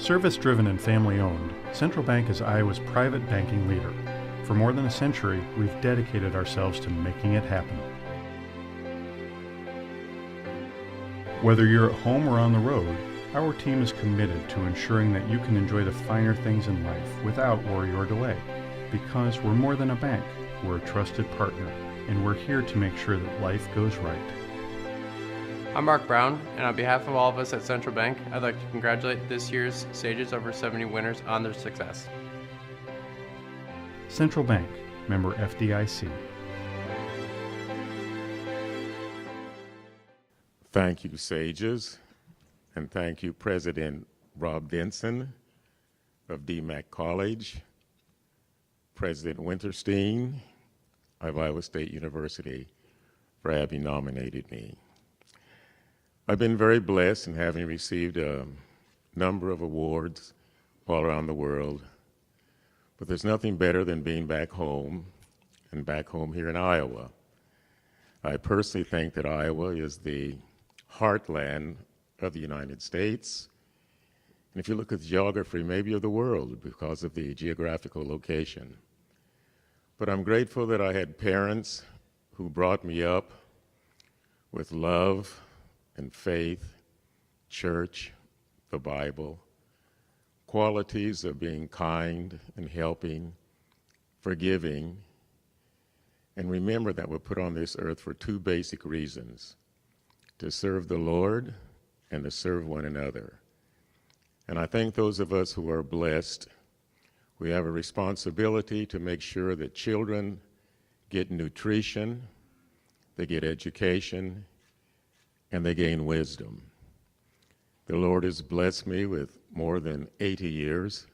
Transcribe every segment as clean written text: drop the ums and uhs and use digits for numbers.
Service-driven and family-owned, Central Bank is Iowa's private banking leader. For more than a century, we've dedicated ourselves to making it happen. Whether you're at home or on the road, our team is committed to ensuring that you can enjoy the finer things in life without worry or delay. Because we're more than a bank, we're a trusted partner, and we're here to make sure that life goes right. I'm Mark Brown, and on behalf of all of us at Central Bank, I'd like to congratulate this year's Sages Over 70 winners on their success. Central Bank, member FDIC. Thank you, Sages, and thank you, President Rob Denson of DMAC College, President Winterstein of Iowa State University for having nominated me. I've been very blessed in having received a number of awards all around the world, but there's nothing better than being back home, and back home here in Iowa. I personally think that Iowa is the heartland of the United States, and if you look at the geography, maybe of the world because of the geographical location. But I'm grateful that I had parents who brought me up with love and faith, church, the Bible, qualities of being kind and helping, forgiving, and remember that we're put on this earth for two basic reasons: to serve the Lord and to serve one another. And I think those of us who are blessed, we have a responsibility to make sure that children get nutrition, they get education, and they gain wisdom. The Lord has blessed me with more than 80 years,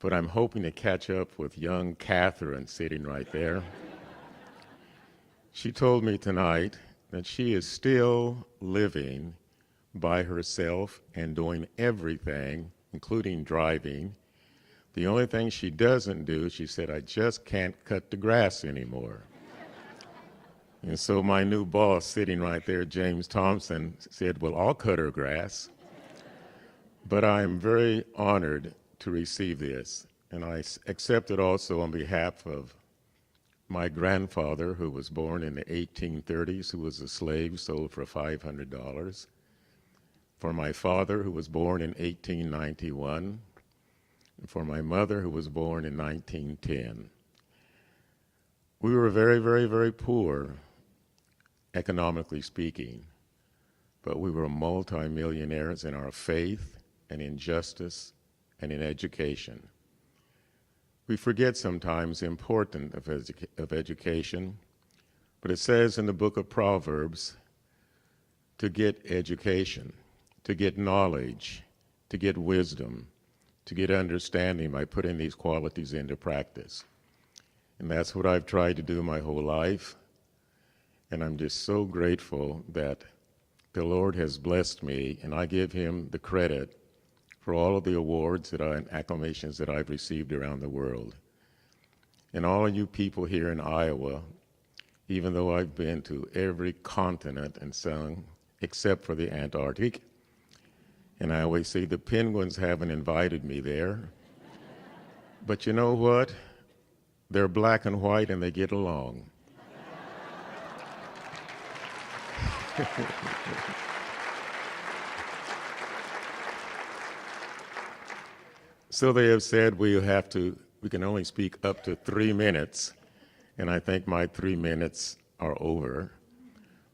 but I'm hoping to catch up with young Catherine sitting right there. She told me tonight that she is still living by herself and doing everything, including driving. The only thing she doesn't do, she said, I just can't cut the grass anymore. And so my new boss sitting right there, James Thompson, said, well, I'll cut her grass. But I'm very honored to receive this. And I accept it also on behalf of my grandfather, who was born in the 1830s, who was a slave sold for $500. For my father, who was born in 1891. And for my mother, who was born in 1910. We were very, very, very poor, economically speaking, but we were multimillionaires in our faith and in justice and in education. We forget sometimes the importance of education, but it says in the book of Proverbs to get education, to get knowledge, to get wisdom, to get understanding by putting these qualities into practice. And that's what I've tried to do my whole life. And I'm just so grateful that the Lord has blessed me, and I give him the credit for all of the awards and acclamations that I've received around the world. And all of you people here in Iowa, even though I've been to every continent and some, except for the Antarctic, and I always say the penguins haven't invited me there, but you know what? They're black and white and they get along. So they have said we can only speak up to 3 minutes, and I think my 3 minutes are over.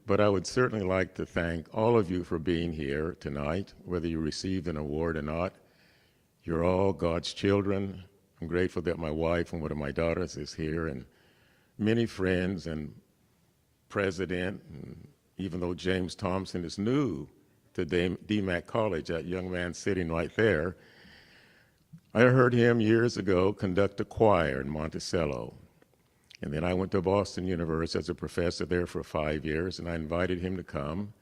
But I would certainly like to thank all of you for being here tonight, whether you received an award or not. You're all God's children. I'm grateful that my wife and one of my daughters is here, and many friends and president, and even though James Thompson is new to DMAC College, that young man sitting right there, I heard him years ago conduct a choir in Monticello. And then I went to Boston University as a professor there for 5 years, and I invited him to come.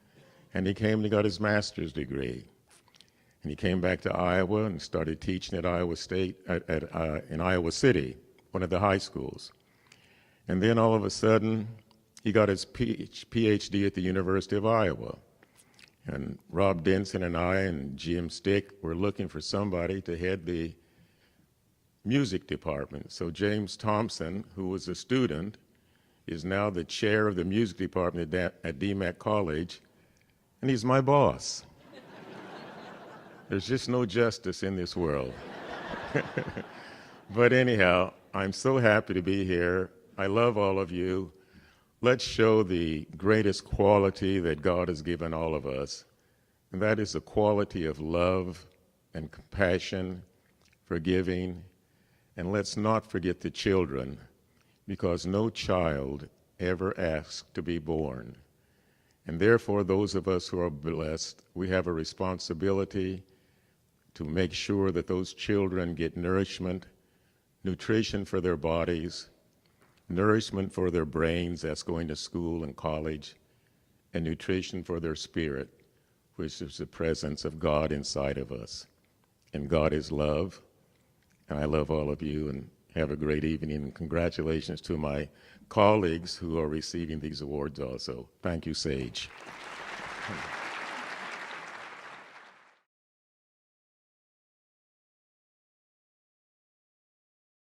And he came and got his master's degree. And he came back to Iowa and started teaching at Iowa State, in Iowa City, one of the high schools. And then all of a sudden, he got his PhD at the University of Iowa. And Rob Denson and I and Jim Stick were looking for somebody to head the music department. So James Thompson, who was a student, is now the chair of the music department at DMAC College, and he's my boss. There's just no justice in this world. But anyhow, I'm so happy to be here. I love all of you. Let's show the greatest quality that God has given all of us, and that is the quality of love and compassion, forgiving, and let's not forget the children, because no child ever asked to be born. And therefore, those of us who are blessed, we have a responsibility to make sure that those children get nourishment, nutrition for their bodies, nourishment for their brains, that's going to school and college, and nutrition for their spirit, which is the presence of God inside of us. And God is love, and I love all of you, and have a great evening, and congratulations to my colleagues who are receiving these awards also. Thank you, Sage.